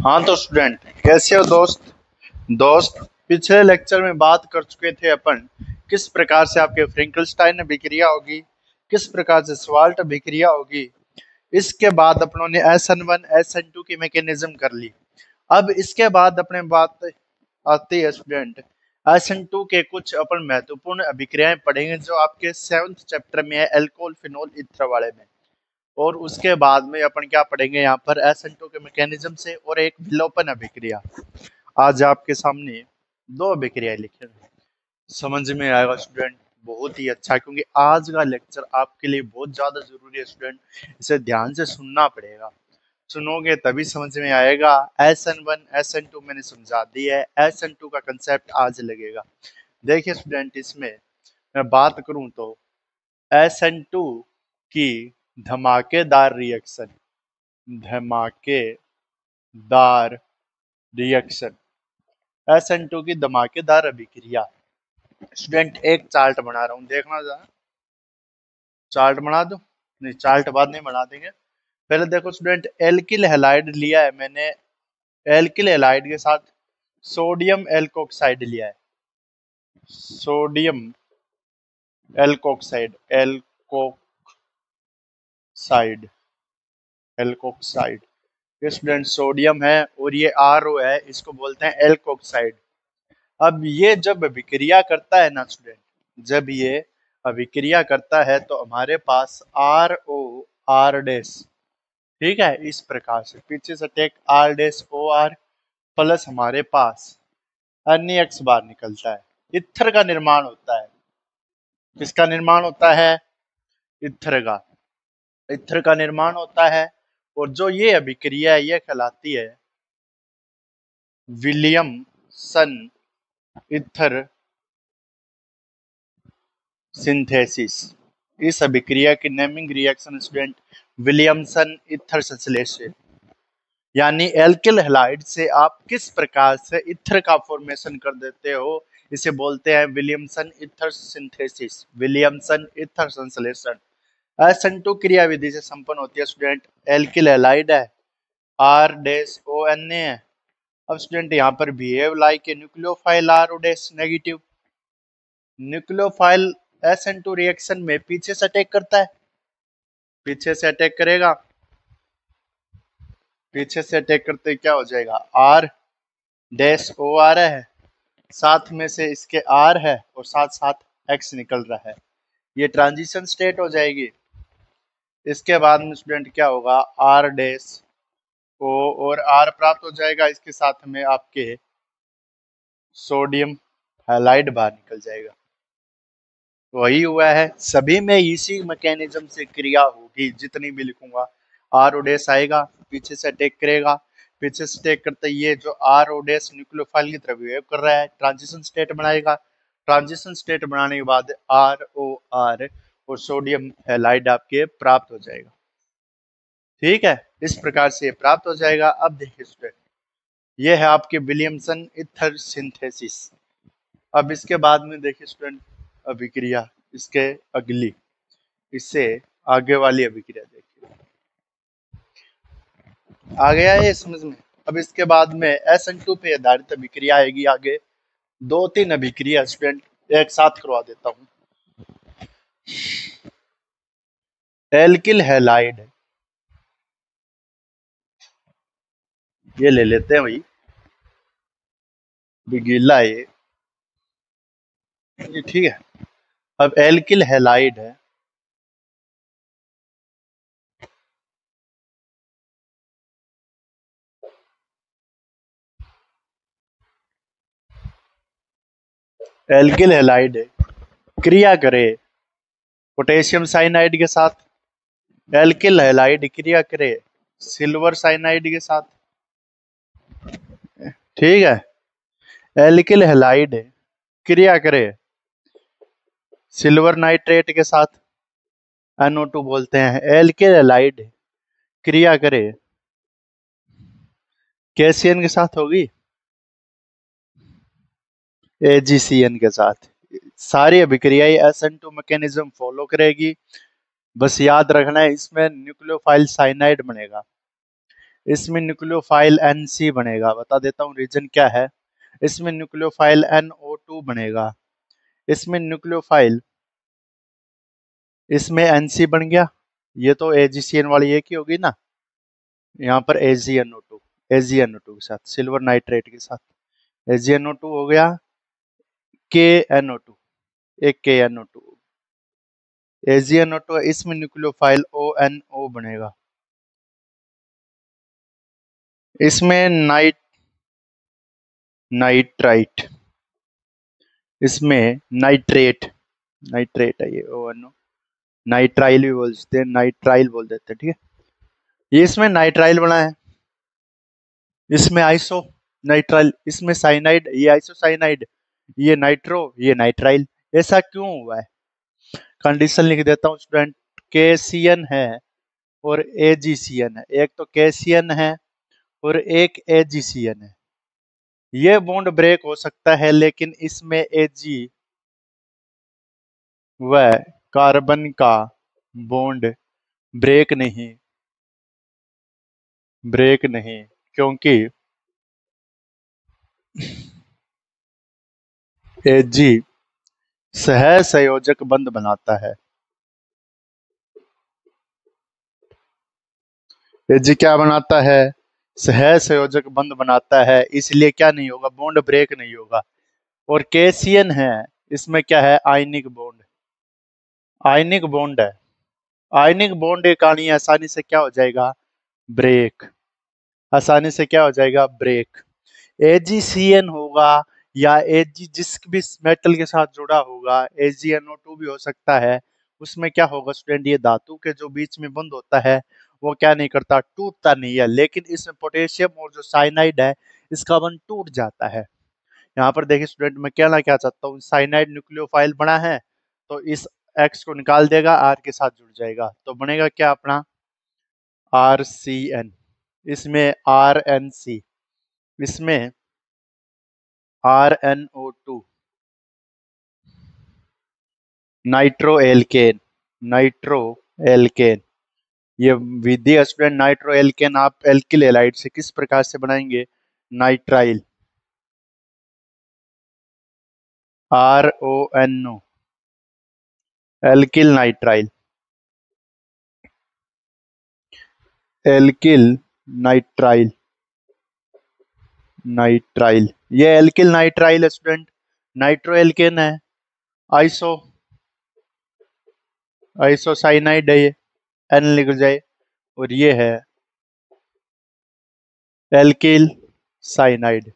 हाँ तो स्टूडेंट, कैसे हो दोस्त। पिछले लेक्चर में बात कर चुके थे अपन किस प्रकार से आपके फ्रैंकलस्टाइन अभिक्रिया होगी, किस प्रकार से स्वाल्ट अभिक्रिया होगी। इसके बाद अपनों ने SN1 SN2 की मैकेनिज्म कर ली। अब इसके बाद अपने बात आती है स्टूडेंट, SN2 के कुछ अपन महत्वपूर्ण अभिक्रियाएं पढ़ेंगे जो आपके 7th चैप्टर में है, एल्कोहल फिनोल ईथर वाले में। और उसके बाद में अपन क्या पढ़ेंगे यहाँ पर SN2 के मैकेनिज्म से और एक विलोपन अभिक्रिया। आज आपके सामने दो अभिक्रियाएं लिखे हैं, समझ में आएगा स्टूडेंट। बहुत ही अच्छा, क्योंकि आज का लेक्चर आपके लिए बहुत ज्यादा जरूरी है स्टूडेंट। इसे ध्यान से सुनना पड़ेगा, सुनोगे तभी समझ में आएगा। SN1 SN2 मैंने समझा दी है, SN2 का कंसेप्ट आज लगेगा। देखिए स्टूडेंट, इसमें मैं बात करूं तो SN2 की धमाकेदार रिएक्शन, धमाकेदार रिएक्शन, SN2 की धमाकेदार अभिक्रिया। स्टूडेंट एक चार्ट बना रहा हूं, देखना जरा। चार्ट बना दो, नहीं चार्ट बाद नहीं बना देंगे। पहले देखो स्टूडेंट, एल्किल हैलाइड लिया है मैंने। एल्किल हैलाइड के साथ सोडियम एल्कोक्साइड लिया है। Sodium alkoxide, alkoxide, alkoxide. ये स्टूडेंट सोडियम है और ये RO है, इसको बोलते हैं एल्कोक्साइड। अब ये जब अभिक्रिया करता है ना स्टूडेंट, जब ये अभिक्रिया करता है तो हमारे पास RO R डैश, ठीक है, इस प्रकार से पीछे से take R dash OR plus हमारे पास NaX बार निकलता है। इथर का निर्माण होता है। किसका निर्माण होता है? इथर का। इथर का निर्माण होता है। और जो ये अभिक्रिया है ये कहलाती है विलियमसन इथर सिंथेसिस। इस अभिक्रिया की naming reaction student Williamson ether संश्लेषण, यानी एल्किल हैलाइड से आप किस प्रकार से इथर का फॉर्मेशन कर देते हो, इसे बोलते हैं Williamson ether synthesis, Williamson ether संश्लेषण। SN2 क्रिया विधि से संपन्न होती है स्टूडेंट। एल्किल हैलाइड है, R डैश ONA है। अब स्टूडेंट यहाँ पर behave like a nucleophile R dash negative. Nucleophile SN2 reaction में पीछे से अटैक करता है, पीछे से अटैक करेगा। पीछे से अटैक करते क्या हो जाएगा? R डैश OR है, साथ में से इसके R है और साथ साथ X निकल रहा है, ये ट्रांजिशन स्टेट हो जाएगी। इसके बाद में स्टूडेंट क्या होगा? R डैश O और R प्राप्त हो जाएगा, इसके साथ में आपके सोडियम हैलाइड बाहर निकल जाएगा। वही हुआ है, सभी में इसी मैकेनिज्म से क्रिया होगी। जितनी भी लिखूंगा, R ओडेस आएगा, पीछे से अटैक करेगा, पीछे से अटैक करते ये जो R ओडेस न्यूक्लियोफाइल की तरफ बिहेव कर रहा है, ट्रांजिशन स्टेट बनाएगा। ट्रांजिशन स्टेट बनाने के बाद ROR और सोडियम हैलाइड आपके प्राप्त हो जाएगा। ठीक है, इस प्रकार से प्राप्त हो जाएगा। अब देखिए स्टूडेंट, ये है आपके विलियमसन इथर सिंथेसिस। अब इसके बाद में देखिए स्टूडेंट अभिक्रिया, इसके अगली, इससे आगे वाली अभिक्रिया देखिए। आ गया है समझ में? अब इसके बाद में SN2 पे आधारित अभिक्रिया आएगी आगे। 2-3 अभिक्रिया स्टूडेंट एक साथ करवा देता हूं। एल्किल हैलाइड, ये ले लेते हैं भाई, बिगीला ये ठीक है। अब एल्किल हैलाइड है, एल्किल हैलाइड है, क्रिया करे पोटेशियम साइनाइड के साथ। एल्किल हैलाइड क्रिया करे सिल्वर साइनाइड के साथ। ठीक है, एल्किल हैलाइड क्रिया करे सिल्वर नाइट्रेट के साथ, NO2 बोलते हैं। एल्किल हैलाइड क्रिया करे कैसियन के साथ होगी, AgCN के साथ। सारी अभिक्रियाएं SN2 मैकेनिज्म फॉलो करेगी। बस याद रखना है, इसमें न्यूक्लियोफाइल साइनाइड बनेगा। इसमें न्यूक्लियोफाइल NC बनेगा, बता देता हूँ रीजन क्या है। इसमें न्यूक्लियोफाइल NO2 बनेगा। इसमें न्यूक्लियोफाइल, इसमें NC बन गया, ये तो AgCN वाली एक ही होगी ना, यहाँ पर AgNO2, AgNO2 के साथ सिल्वर नाइट्रेट के साथ AgNO2 हो गया, KNO2, एक KNO2, AgNO2, इसमें न्यूक्लियोफाइल ONO बनेगा। इसमें नाइट्राइट, इसमें नाइट्रेट, नाइट्रेट है ये ONO, नाइट्राइल भी बोलते हैं, नाइट्राइल बोल देते हैं, ठीक है। ये इसमें नाइट्राइल बना है, इसमें आइसो नाइट्राइल, इसमें साइनाइड, ये आइसोसाइनाइड, ये नाइट्रो, ये नाइट्राइल। ऐसा क्यों हुआ है? कंडीशन लिख देता हूँ स्टूडेंट, KCN है और AgCN है, एक तो KCN है और एक AgCN है। ये बॉन्ड ब्रेक हो सकता है, लेकिन इसमें Ag व कार्बन का बॉन्ड ब्रेक नहीं, क्योंकि Ag सह संयोजक बंध बनाता है। Ag क्या बनाता है? सह संयोजक बंध बनाता है, इसलिए क्या नहीं होगा, बॉन्ड ब्रेक नहीं होगा। और KCN है, इसमें क्या है, आयनिक बॉन्ड, आयनिक बॉन्ड है, आयनिक बॉन्ड के कारण ये आसानी से क्या हो जाएगा, ब्रेक, आसानी से क्या हो जाएगा, ब्रेक। AgCN होगा या Ag जिस भी मेटल के साथ जुड़ा होगा, AgNO2 भी हो सकता है, उसमें क्या होगा स्टूडेंट, ये धातु के जो बीच में बंध होता है वो क्या नहीं करता, टूटता नहीं है, लेकिन इसमें पोटेशियम और जो साइनाइड है इसका बंध टूट जाता है। यहाँ पर देखिए स्टूडेंट, मैं कहना क्या चाहता हूँ, साइनाइड न्यूक्लियोफाइल बना है तो इस X को निकाल देगा, R के साथ जुड़ जाएगा, तो बनेगा क्या अपना RCN, इसमें RNC, इसमें RNO2, nitro alkene, nitro alkene. ये विधि है स्टूडेंट, नाइट्रो एल्केन आप एल्किल हैलाइड से किस प्रकार से बनाएंगे, nitrile, RONO, alkyl nitrile, alkyl nitrile, nitrile, ये एल्किल नाइट्राइल है स्टूडेंट, नाइट्रो एल्केन है, आइसो आइसोसाइनाइड है, ये N लिख जाए, और ये है एल्किल साइनाइड,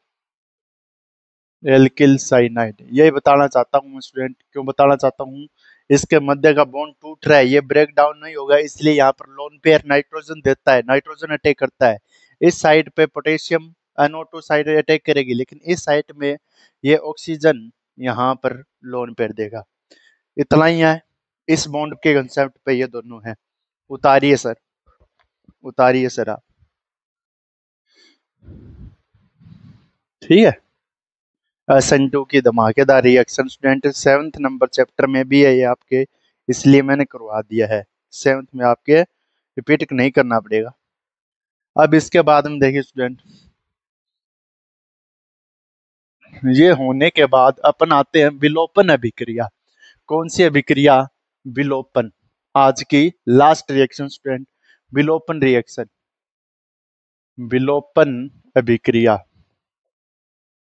एल्किल साइनाइड। यही बताना चाहता हूँ स्टूडेंट, क्यों बताना चाहता हूँ, इसके मध्य का बॉन्ड टूट रहा है, ये ब्रेक डाउन नहीं होगा, इसलिए यहाँ पर लोन पेयर नाइट्रोजन देता है, नाइट्रोजन अटैक करता है, इस साइड पे पोटेशियम NO2 साइड अटैक करेगी, लेकिन इस साइड में ये ऑक्सीजन यहाँ पर लोन पेयर देगा। इतना ही है इस बॉन्ड के कंसेप्ट पे, ये दोनों है। उतारिए सर, उतारिए सर आप, ठीक है। SN2 की धमाकेदार reaction student 7th number chapter में भी है ये आपके, इसलिए मैंने करवा दिया है, 7th में आपके रिपीट नहीं करना पड़ेगा। अब इसके बाद हम देखिए स्टूडेंट, ये होने के बाद अपन आते हैं विलोपन अभिक्रिया। कौन सी अभिक्रिया, विलोपन, आज की लास्ट रिएक्शन स्टूडेंट, विलोपन रिएक्शन, विलोपन अभिक्रिया।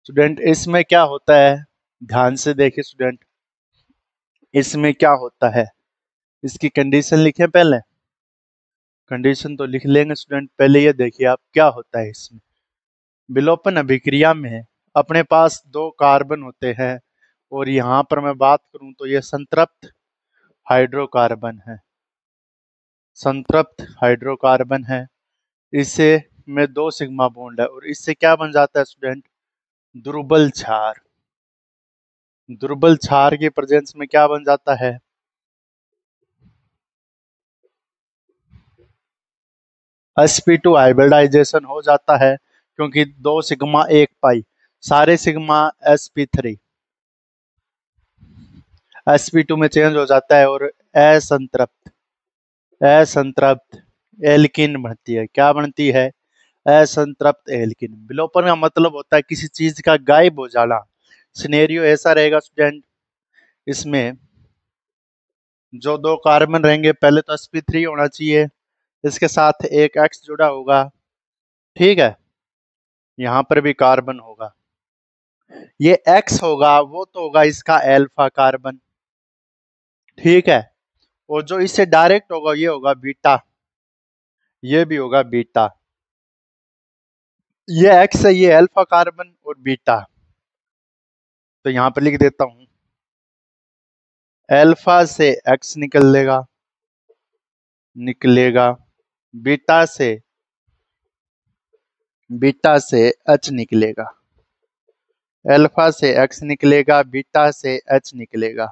स्टूडेंट इसमें क्या होता है, ध्यान से देखिए स्टूडेंट, इसमें क्या होता है, इसकी कंडीशन लिखें पहले, कंडीशन तो लिख लेंगे स्टूडेंट, पहले ये देखिए आप क्या होता है इसमें। विलोपन अभिक्रिया में अपने पास दो कार्बन होते हैं, और यहाँ पर मैं बात करूं तो ये संतृप्त हाइड्रोकार्बन है, संतृप्त हाइड्रोकार्बन है, इससे में दो सिग्मा बॉन्ड है, और इससे क्या बन जाता है स्टूडेंट, दुर्बल क्षार, दुर्बल क्षार के प्रेजेंस में क्या बन जाता है, sp2 हाइब्रिडाइजेशन हो जाता है, क्योंकि दो सिग्मा एक पाई, सारे सिग्मा sp3 sp2 में चेंज हो जाता है, और असंतृप्त असंतृप्त एल्किन बनती है, क्या बनती है, असंतृप्त एल्किन। विलोपन का मतलब होता है किसी चीज का गायब हो जाना। सिनेरियो ऐसा रहेगा स्टूडेंट, इसमें जो दो कार्बन रहेंगे, पहले तो sp3 होना चाहिए, इसके साथ एक X जुड़ा होगा, ठीक है, यहाँ पर भी कार्बन होगा। ये X होगा वो तो होगा इसका एल्फा कार्बन, ठीक है, और जो इससे डायरेक्ट होगा ये होगा बीटा, ये भी होगा बीटा। ये X है, ये अल्फा कार्बन और बीटा, तो यहां पर लिख देता हूं, अल्फा से X निकलेगा, बीटा से H निकलेगा, अल्फा से X निकलेगा, बीटा से H निकलेगा,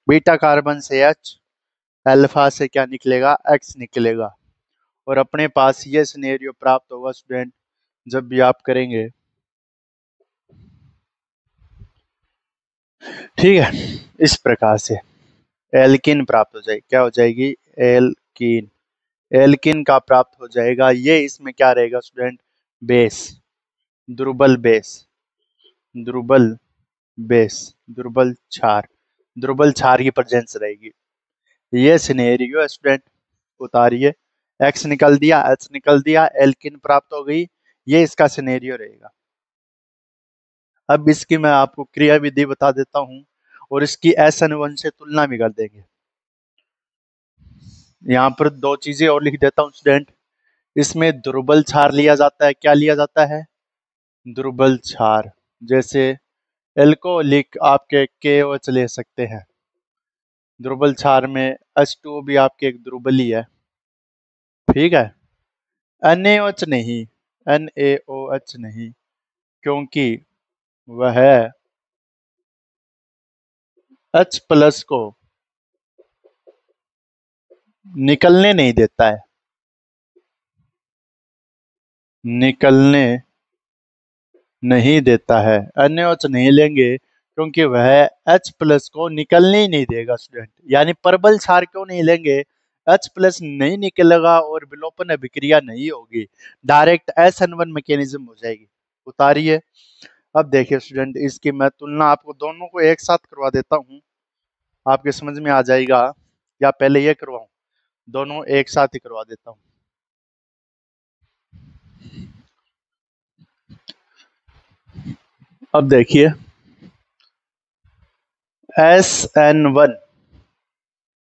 बीटा कार्बन से H, अल्फा से क्या निकलेगा, X निकलेगा। और अपने पास ये सिनेरियो प्राप्त होगा स्टूडेंट जब भी आप करेंगे, ठीक है, इस प्रकार से एल्किन प्राप्त हो जाएगी। क्या हो जाएगी, एल्किन, एल्किन का प्राप्त हो जाएगा। ये इसमें क्या रहेगा स्टूडेंट, बेस, दुर्बल बेस, दुर्बल बेस, दुर्बल क्षार की प्रेजेंस रहेगी। ये सिनेरियो स्टूडेंट उतारिए, एक्स निकल दिया, एच निकल दिया, एल्किन प्राप्त हो गई, ये इसका सिनेरियो रहेगा। अब इसकी मैं आपको क्रिया विधि बता देता हूं और इसकी SN1 से तुलना भी कर देंगे। यहाँ पर दो चीजें और लिख देता हूं स्टूडेंट, इसमें दुर्बल क्षार लिया जाता है। क्या लिया जाता है, दुर्बल क्षार, जैसे एल्कोहलिक आपके KOH ले सकते हैं। दुर्बल क्षार में H2O भी आपके एक दुर्बल ही है, ठीक है, NaOH नहीं, NaOH नहीं, क्योंकि वह H प्लस को निकलने नहीं देता है, निकलने नहीं देता है। NaOH नहीं लेंगे क्योंकि वह H प्लस को निकलने ही नहीं देगा स्टूडेंट। यानी प्रबल क्षार क्यों नहीं लेंगे, H प्लस नहीं निकलेगा और विलोपन अभिक्रिया नहीं होगी, डायरेक्ट SN1 मैकेनिज्म हो जाएगी। उतारिए। अब देखिए स्टूडेंट, इसकी मैं तुलना आपको दोनों को एक साथ करवा देता हूं, आपके समझ में आ जाएगा, या पहले ये करवाऊं, दोनों एक साथ ही करवा देता हूं। अब देखिए SN1,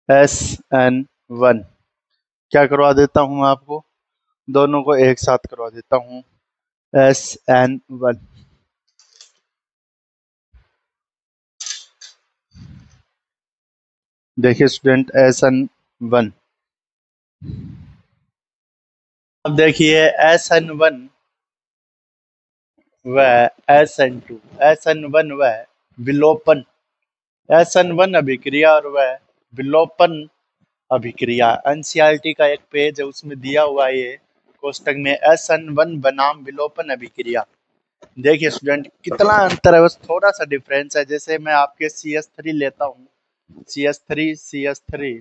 SN1 क्या करवा देता हूं आपको, दोनों को एक साथ करवा देता हूं, SN1। देखिए स्टूडेंट SN1, अब देखिए SN1 व SN2, SN1 व विलोपन, SN1 अभिक्रिया और वह विलोपन अभिक्रिया। एनसीईआरटी का एक पेज है उसमें दिया हुआ है ये कोष्टक में, SN1 बनाम विलोपन अभिक्रिया। देखिए स्टूडेंट कितना अंतर है, बस थोड़ा सा डिफरेंस है। जैसे मैं आपके CH3 लेता हूँ, CH3 CH3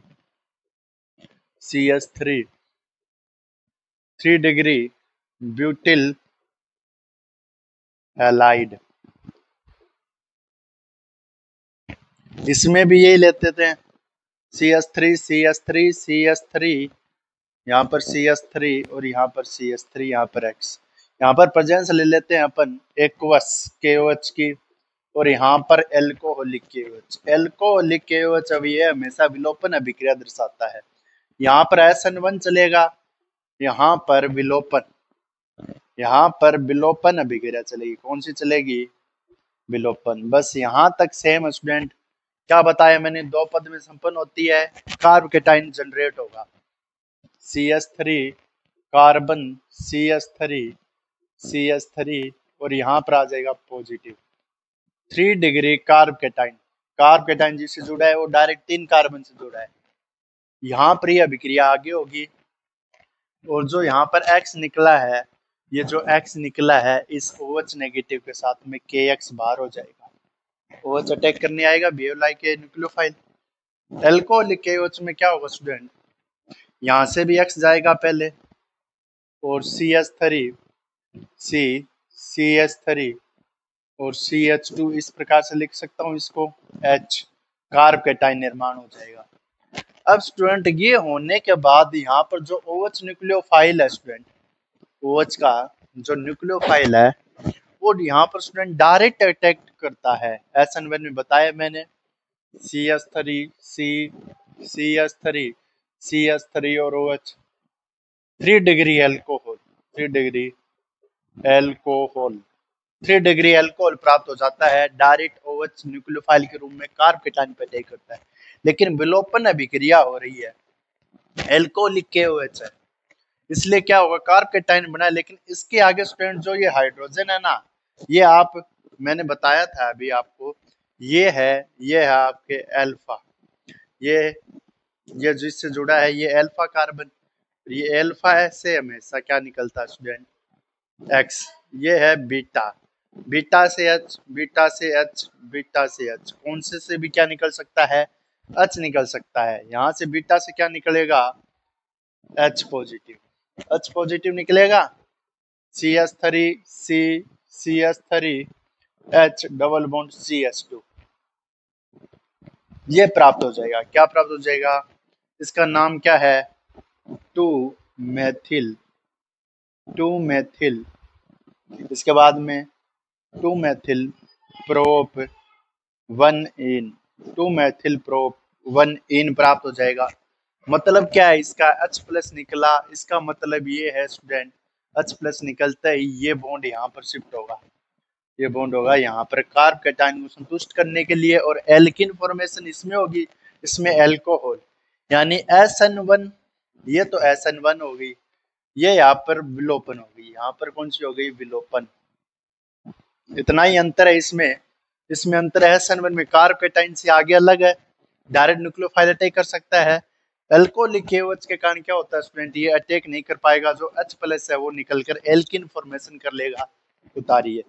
CH3 3 degree butyl halide, इसमें भी यही लेते थे, CH3 CH3 CH3, यहाँ पर CH3 और यहाँ पर CH3, यहाँ पर X, यहाँ पर प्रेजेंस ले लेते हैं अपन एक्वस KOH की, और यहाँ पर एल्कोहलिक KOH, एल्कोहलिक KOH अब ये हमेशा विलोपन अभिक्रिया दर्शाता है। यहाँ पर SN1 चलेगा, यहाँ पर विलोपन, यहाँ पर विलोपन अभिक्रिया चलेगी। कौन सी चलेगी, विलोपन। बस यहाँ तक सेम स्टूडेंट। क्या बताया मैंने, दो पद में संपन्न होती है, कार्बोकेटाइन जनरेट होगा, CH3 कार्बन, CH3 CH3, और यहाँ पर आ जाएगा पॉजिटिव 3 डिग्री कार्बोकेटाइन, कार्बोकेटाइन जिससे जुड़ा है वो डायरेक्ट 3 कार्बन से जुड़ा है, यहाँ पर यह अभिक्रिया आगे होगी। और जो यहाँ पर X निकला है, ये जो X निकला है इस OH नेगेटिव के साथ में KX बाहर हो जाएगा, OH अटैक करने आएगा, behave like a nucleophile. Alcoholic KOH में क्या होगा स्टूडेंट, यहाँ से भी X जाएगा पहले, और CH3 सी CH3 और CH2 इस प्रकार से लिख सकता हूँ इसको H, कार्ब कैटाइन निर्माण हो जाएगा। अब स्टूडेंट ये होने के बाद यहाँ पर जो OH न्यूक्लियोफाइल है स्टूडेंट, OH का जो न्यूक्लियोफाइल है वो यहाँ पर स्टूडेंट डायरेक्ट अटैक करता है। SN1 में बताया मैंने CH3 CH3 और OH 3 degree alcohol 3 degree alcohol 3 degree alcohol प्राप्त हो जाता है, डायरेक्ट OH न्यूक्लियोफाइल के रूप में कार्ब कैटायन पे अटैक करता है। लेकिन विलोपन अभिक्रिया हो रही है, एल्कोहलिक KOH है, इसलिए क्या होगा, कार्ब कैटायन बना है। लेकिन इसके आगे स्टूडेंट जो ये हाइड्रोजन है ना, ये आप मैंने बताया था अभी आपको, ये है आपके अल्फा, ये ये जिससे जुड़ा है ये अल्फा कार्बन, ये अल्फा है से हमेशा क्या निकलता है स्टूडेंट एक्स, ये है बीटा, बीटा से एच, बीटा से एच, बीटा से एच, कौन से भी क्या निकल सकता है, एच निकल सकता है। यहाँ से बीटा से क्या निकलेगा, एच पॉजिटिव, एच पॉजिटिव निकलेगा, CH3 CH3 H double bond CH2, ये प्राप्त हो जाएगा। क्या प्राप्त हो जाएगा, इसका नाम क्या है, टू मेथिल, टू मेथिल, इसके बाद में to methyl prop 1 in, to methyl prop 1 इन प्राप्त हो जाएगा। मतलब क्या है इसका, H प्लस निकला, इसका मतलब ये है स्टूडेंट H प्लस निकलता ही ये बॉन्ड यहाँ पर शिफ्ट होगा, ये बॉन्ड होगा यहाँ पर कार्ब कैटायन को संतुष्ट करने के लिए, और एल्किन फॉर्मेशन इसमें होगी, इसमें एल्कोहल, यानी SN1, ये तो SN1 हो गई, ये यहाँ पर विलोपन हो गई, यहाँ पर कौन सी हो गई, विलोपन। इतना ही अंतर है इसमें, इसमें अंतर है SN1 में कार्ब कैटायन से आगे अलग है, डायरेक्ट न्यूक्लियोफाइल अटैक कर सकता है। एल्कोहलिक KOH के कारण क्या होता है स्टूडेंट, ये अटैक नहीं कर पाएगा, जो H प्लस है वो निकलकर एल्किन फॉर्मेशन कर लेगा। उतारिए,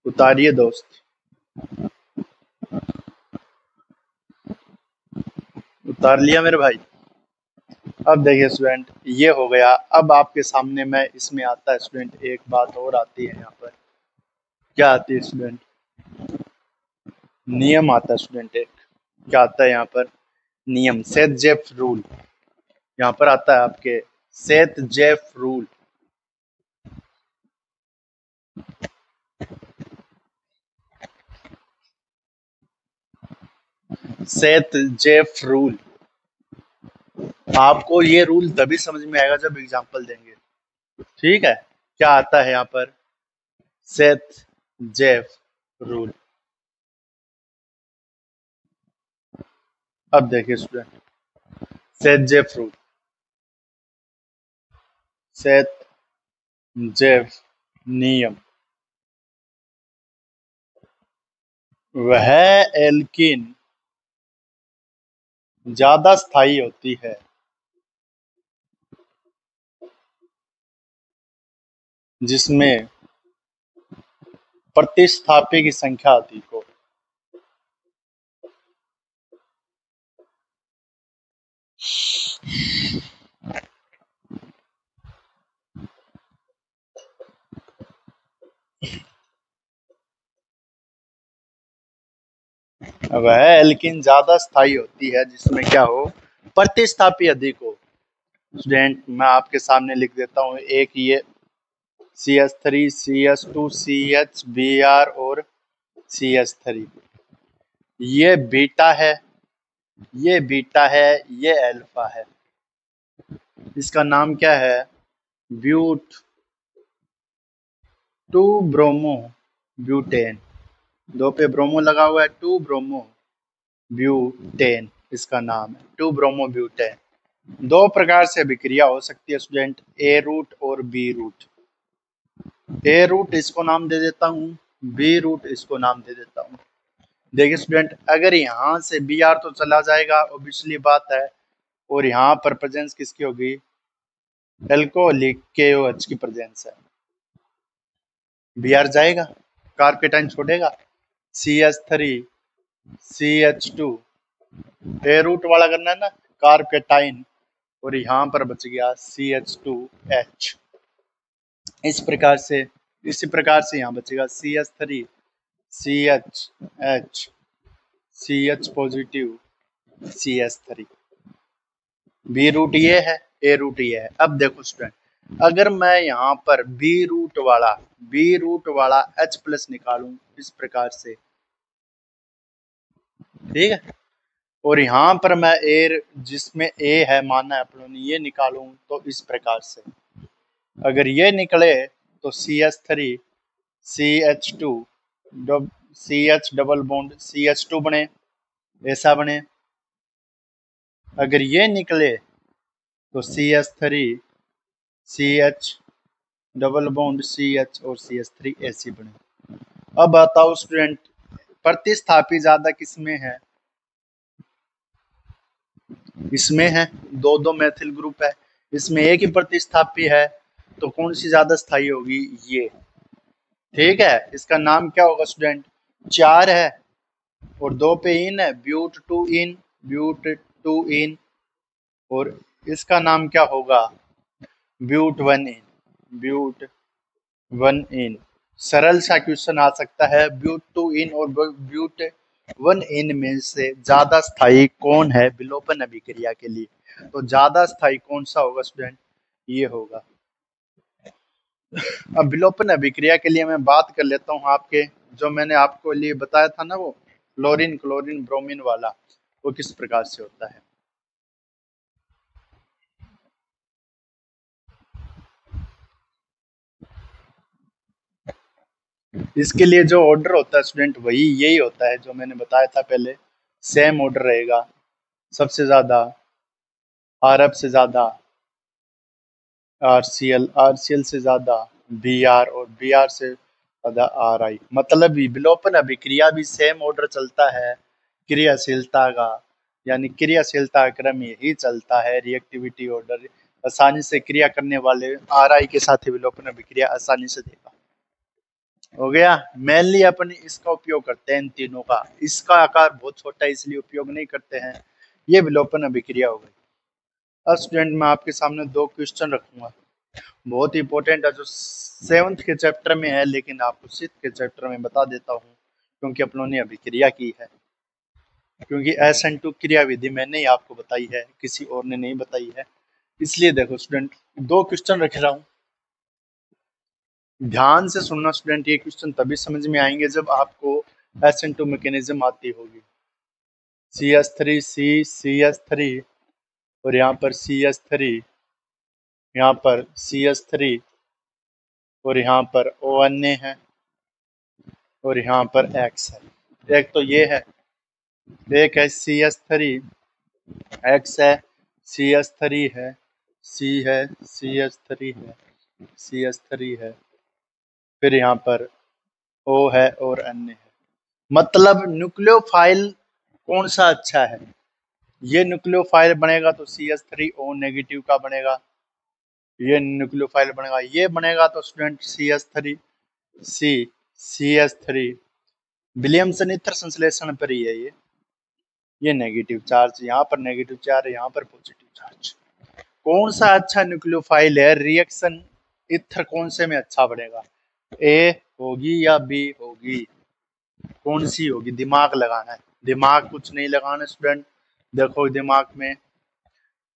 उतारिए दोस्त, उतार लिया मेरे भाई। अब देखिए स्टूडेंट, ये हो गया। अब आपके सामने मैं इसमें आता है स्टूडेंट, एक बात और आती है यहाँ पर, क्या आती है स्टूडेंट, नियम आता है स्टूडेंट एक, क्या आता है यहाँ पर, नियम, सेथ जेफ रूल, यहाँ पर आता है आपके Seth Jeff rule. Seth Jeff rule, आपको ये रूल तभी समझ में आएगा जब एग्जाम्पल देंगे, ठीक है। क्या आता है यहाँ पर, सेथ जेफ रूल। अब देखिए student, Seth Jeff rule, Seth Jeff नियम, वह एल्किन ज्यादा स्थायी होती है जिसमें प्रतिस्थापी की संख्या अधिक हो। वह एल्किन ज्यादा स्थायी होती है जिसमें क्या हो, प्रतिस्थापी अधिक हो। स्टूडेंट मैं आपके सामने लिख देता हूँ, एक ये CH3 CH2 CH और CH3, ये बीटा है, ये बीटा है, ये अल्फा है, इसका नाम क्या है, ब्यूट टू ब्रोमो ब्यूटेन, दो पे ब्रोमो लगा हुआ है, टू ब्रोमो ब्यूटेन इसका नाम है, टू ब्रोमो ब्यूटेन। दो प्रकार से अभिक्रिया हो सकती है स्टूडेंट, ए रूट और बी रूट। ए रूट इसको नाम दे देता हूँ, बी रूट इसको नाम दे देता हूँ। देखिए स्टूडेंट, अगर यहाँ से बी आर तो चला जाएगा, ऑब्वियसली बात है, और यहाँ पर प्रेजेंस किसकी होगी, एल्कोहलिक KOH की प्रेजेंस है, बी आर जाएगा, कार्ब कैटायन छोड़ेगा, CH3 CH2 ए रूट वाला करना है ना, कार्बकेटाइन, और यहाँ पर बच गया CH2H। इसी प्रकार से यहाँ बचेगा CH3 CH CH positive CH3। B root ये है, ए रूट ये है। अब देखो स्टूडेंट, अगर मैं यहाँ पर बी रूट वाला H प्लस निकालूं इस प्रकार से, ठीक है, और यहाँ पर मैं ए जिसमें ए है माना है अपनों ने, ये निकालूं तो इस प्रकार से, अगर ये निकले तो CH3 CH2 CH double bond CH2 बने, ऐसा बने। अगर ये निकले तो CH3 CH double bond CH और CH3 ऐसी बने। अब बताओ स्टूडेंट, प्रतिस्थापी ज्यादा किसमें है? इसमें है, दो दो मैथिल ग्रुप है, इसमें एक ही प्रतिस्थापी है, तो कौन सी ज्यादा स्थायी होगी? ये, ठीक है। इसका नाम क्या होगा स्टूडेंट? 4 है और 2 पे इन है, ब्यूट टू इन, और इसका नाम क्या होगा? ब्यूट 1 इन। सरल सा क्वेश्चन आ सकता है, ब्यूट 2 इन और ब्यूट 1 इन में से ज्यादा स्थायी कौन है विलोपन अभिक्रिया के लिए? तो ज्यादा स्थायी कौन सा होगा स्टूडेंट? ये होगा। अब विलोपन अभिक्रिया के लिए मैं बात कर लेता हूँ आपके, जो मैंने आपको लिए बताया था ना, वो क्लोरीन क्लोरीन ब्रोमीन वाला, वो किस प्रकार से होता है। इसके लिए जो ऑर्डर होता है स्टूडेंट, वही यही होता है जो मैंने बताया था पहले, सेम ऑर्डर रहेगा। सबसे ज्यादा RF से ज्यादा RCl से ज्यादा Br और Br से ज्यादा Ri। मतलब विलोपन अभिक्रिया भी सेम ऑर्डर चलता है क्रियाशीलता का, यानी क्रियाशीलता क्रम यही चलता है, रिएक्टिविटी ऑर्डर। आसानी से क्रिया करने वाले Ri के साथ ही विलोपन अभिक्रिया आसानी से देगा। हो गया। मेनली अपन इसका उपयोग करते हैं इन तीनों का। इसका आकार बहुत छोटा है इसलिए उपयोग नहीं करते हैं। ये विलोपन अभिक्रिया हो गई। अब स्टूडेंट मैं आपके सामने 2 क्वेश्चन रखूंगा, बहुत ही इंपॉर्टेंट है, जो 7th के चैप्टर में है, लेकिन आपको 6th के चैप्टर में बता देता हूँ क्योंकि अपनों ने अभिक्रिया की है। क्योंकि SN2 क्रिया विधि मैंने ही आपको बताई है, किसी और ने नहीं बताई है, इसलिए देखो स्टूडेंट 2 क्वेश्चन रख रहा हूँ। ध्यान से सुनना स्टूडेंट, ये क्वेश्चन तभी समझ में आएंगे जब आपको SN2 मैकेनिज्म आती होगी। CH3 CH3 और यहाँ पर CH3, यहाँ पर CH3 और यहाँ पर ONA है और यहाँ पर X है। एक तो ये है, एक है CH3 X है, CH3 है, C है, CH3 है, CH3 है, फिर यहाँ पर O है और अन्य है। मतलब न्यूक्लियोफाइल कौन सा अच्छा है? ये न्यूक्लियोफाइल बनेगा तो CH3O नेगेटिव का बनेगा, ये न्यूक्लियोफाइल बनेगा। ये बनेगा तो स्टूडेंट CH3 विलियमसन ईथर संश्लेषण पर ही है ये नेगेटिव चार्ज, यहाँ पर नेगेटिव चार्ज, यहाँ पर पॉजिटिव चार्ज। कौन सा अच्छा न्यूक्लियोफाइल है? रिएक्शन ईथर कौन से में अच्छा बनेगा? ए होगी या बी होगी? कौन सी होगी? दिमाग लगाना है, दिमाग कुछ नहीं लगाना स्टूडेंट। देखो दिमाग में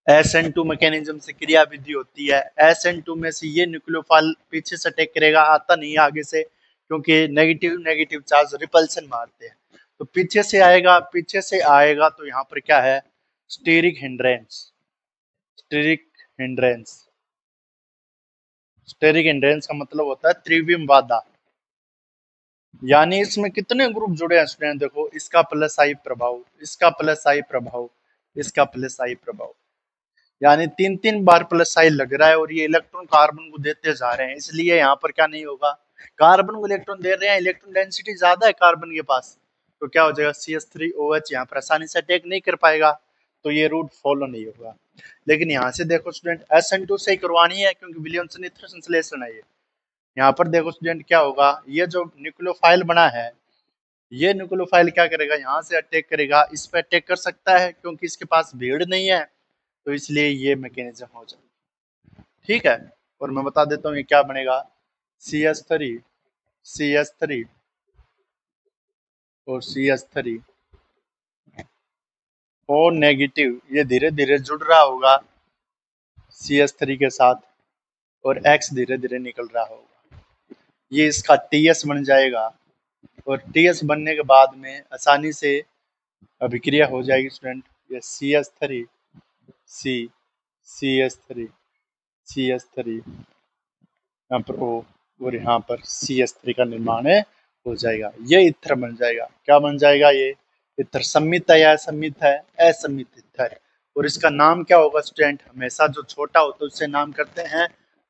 SN2 मैकेनिज्म से क्रिया विधि होती है। SN2 में से ये न्यूक्लियोफाइल पीछे से अटैक करेगा, आता नहीं आगे से, क्योंकि नेगेटिव नेगेटिव चार्ज रिपल्सन मारते हैं, तो पीछे से आएगा। पीछे से आएगा तो यहाँ पर क्या है? Steric hindrance. Steric hindrance steric hindrance का मतलब होता है त्रिविम बाधा। यानी इसमें कितने ग्रुप जुड़े हैं स्टूडेंट? देखो, इसका प्लस आई प्रभाव, इसका प्लस आई प्रभाव, इसका प्लस आई प्रभाव, यानी 3 3 बार प्लस आई लग रहा है, और ये इलेक्ट्रॉन कार्बन को देते जा रहे हैं। इसलिए यहाँ पर क्या नहीं होगा? कार्बन को इलेक्ट्रॉन दे रहे हैं, इलेक्ट्रॉन डेंसिटी ज्यादा है कार्बन के पास, तो क्या हो जाएगा? CH3OH यहाँ पर आसानी से अटैक नहीं कर पाएगा, तो ये रूट फॉलो नहीं होगा। लेकिन यहाँ से देखो स्टूडेंट, SN2 से ही करवानी है क्योंकि विलियमसन ईथर संश्लेषण है ये। यहाँ पर देखो स्टूडेंट क्या होगा, ये जो न्यूक्लियोफाइल बना है, ये न्यूक्लियोफाइल क्या करेगा, यहाँ से अटैक करेगा, इस पर अटैक कर सकता है क्योंकि इसके पास भीड़ नहीं है, तो इसलिए ये मैकेनिज्म हो जाएगा। ठीक है, और मैं बता देता हूँ ये क्या बनेगा, CH3, CH3 और CH3 और नेगेटिव, ये धीरे धीरे जुड़ रहा होगा CH3 के साथ, और X धीरे धीरे निकल रहा होगा। ये इसका TS बन जाएगा, और TS बनने के बाद में आसानी से अभिक्रिया हो जाएगी स्टूडेंट। ये CH3 C, CH3 CH3, यहाँ पर O, और यहाँ पर CH3 का निर्माण हो जाएगा। ये इथर बन जाएगा। क्या बन जाएगा ये इथर? सम्मित है या असम्मित है? असम्मित इथर है। और इसका नाम क्या होगा स्टूडेंट? हमेशा जो छोटा होता है उससे नाम करते हैं,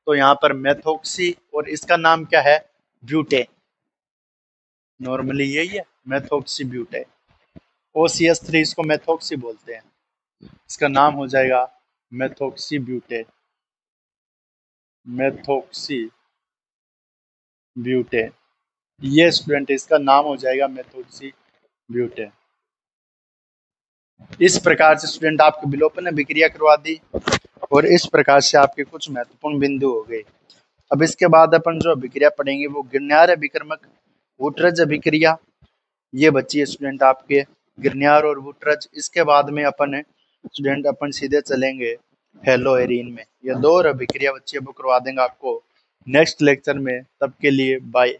तो यहाँ पर मेथोक्सी, और इसका नाम क्या है? ब्यूटेन। नॉर्मली यही है, मेथोक्सी ब्यूटेन। OCH3 इसको मेथोक्सी बोलते हैं, इसका नाम हो जाएगा मेथोक्सी ब्यूटेन, मेथोक्सी ब्यूटेन। ये स्टूडेंट इसका नाम हो जाएगा मेथोक्सी ब्यूटेन। इस प्रकार से स्टूडेंट आपके विलोपन अभिक्रिया करवा दी, और इस प्रकार से आपके कुछ महत्वपूर्ण बिंदु हो गए। अब इसके बाद अपन जो अभिक्रिया पढ़ेंगे वो गिरनार अभिकर्मक वुटरज अभिक्रिया, ये बची है स्टूडेंट आपके गिरनार और वुटरज। इसके बाद में अपन सीधे चलेंगे हेलोएरीन में। ये दो और अभिक्रिया बच्चे वो करवा देंगे आपको नेक्स्ट लेक्चर में। तब के लिए बाय।